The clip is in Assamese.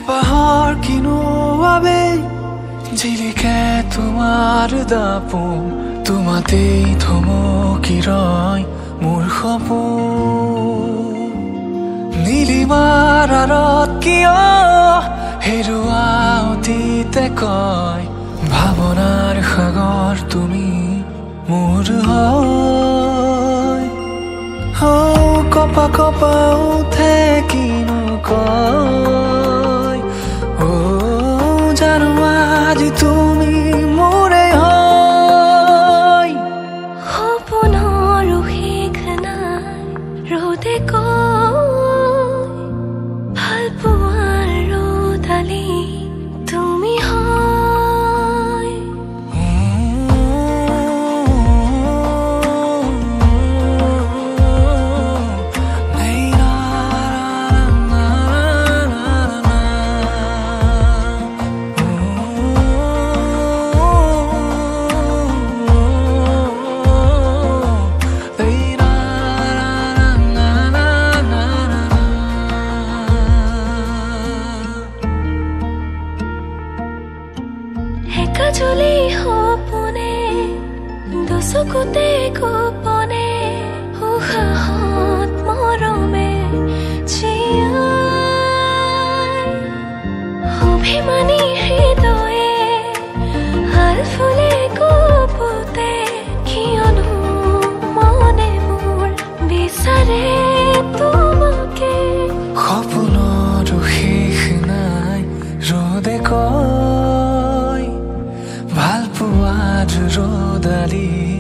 পাহৰ কিনো আবেগ জিলিকে তোমাৰ দাপোন তোমাতেই থমকি ৰয় মোৰ সপোন নীলিমাৰ আঁৰত কিয় হেৰুৱা অতীতে কয় ভাৱনাৰ সাগৰ তুমি মোৰ হয় কপা কপা উঠে কিনো কয় জানো আজি তুমি মোৰে হয় সপোনৰ শেষ নাই ৰ'দে কয় ভাল পোৱাৰ ৰ'দালি তুমি হয় কাজলি সপোনে দুচকুতে গোপনে উশাহত মৰমে জীয়াই অভিমানী হৃদয়ে হাল ফুলে কপোতে কিয়নো মনে মোৰ বিচাৰে তোমাকে সপোনৰ শেষ নাই ৰ'দে কয় ভাল পোৱাৰ ৰ'দালি